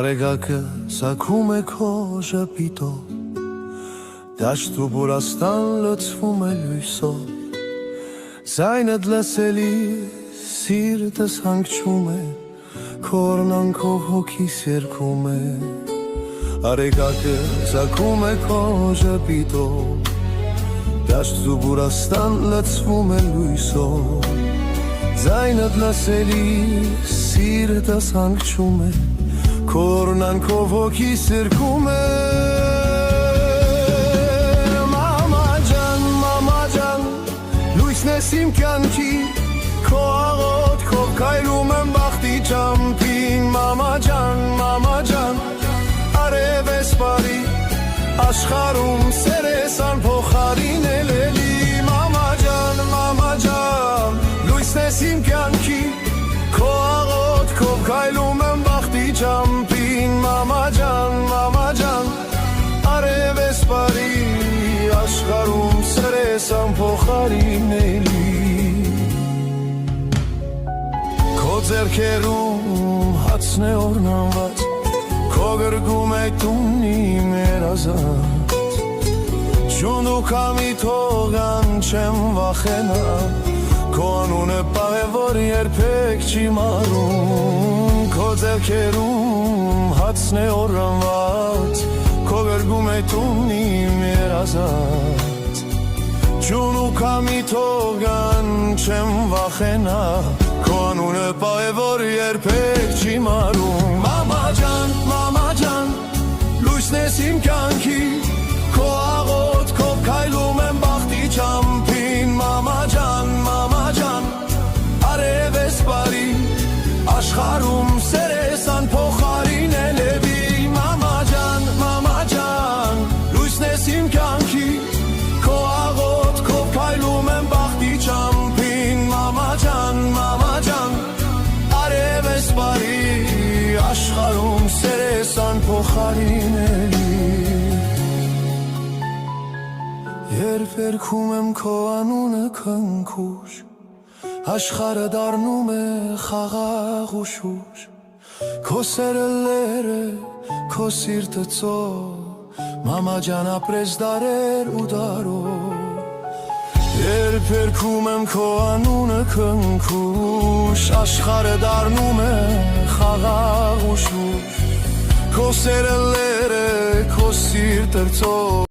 Արեգակը սակում է քո ժպիտով, դաշտ ու բուրաստան լցվում է լույսով, ձայնդ լսելի սիրտս հանգչում է, քո օրնանքով հոգիս երգում է։ Արեգակը սակում է քո ժպիտով, դաշտ ու բուրաստան լցվում է լույսով, ձայնդ լսելի սիրտս հանգչում է, քո օրնանքով հոգիս երգում է։ Մամա ջան, լույսն ես իմ կյանքի, քո աղոթքով քայլում եմ բախտի ճամփին։ Մամա ջան, արև ես բարի, աշխարհում սեր ես անփոխարինել էլի։ Մամա ջան, լույսն ես իմ կյանքի, քո աղոթքով քայլում եմ բախտի ճամփին։ Մամա ջան, արև ես բարի, աշխարհում սեր ես անփոխարինելի։ Քո ձեռքերում հացն է օրնանված, քո գրկում է տունն իմ երազած, ջունդուկամի թողան չեմ վախենա, քո անունը պահ է, որ երբեք չի մարում։ Քո ձեռքերում հացն է օրնանված, քո գրկում է տունն իմ երազած, ջունդուկամի թողան չեմ վախենա, քո անունը պահ է, որ երբեք չի մարում։ Մամա ջան, լույսն ես իմ կյանքի, քո աղոթքով քայլում եմ բախտի ճամփին։ Մամա ջան, արև ես բարի, աշխարհում սեր ես անփոխարինել էլի։ Մամա ջան, լույսն ես իմ կյանքի, քո աղոթքով քայլում եմ բախտի ճամփին։ Մամա ջան, արև ես բարի, աշխարհում սեր ես անփոխարինելի։ Երբ երգում եմ քո անունը քնքուշ, աշխարհը դառնում է խաղաղ ու շուշ, քո սերը լեր է, քո սիրտը ծով, մամա ջան ապրես դարեր ու դարով։ Երբ երգում եմ քո անունը քնքուշ, աշխարհը դառնում է խաղաղ ու շուշ, քո սերը լեր է, քո սիրտը ծով։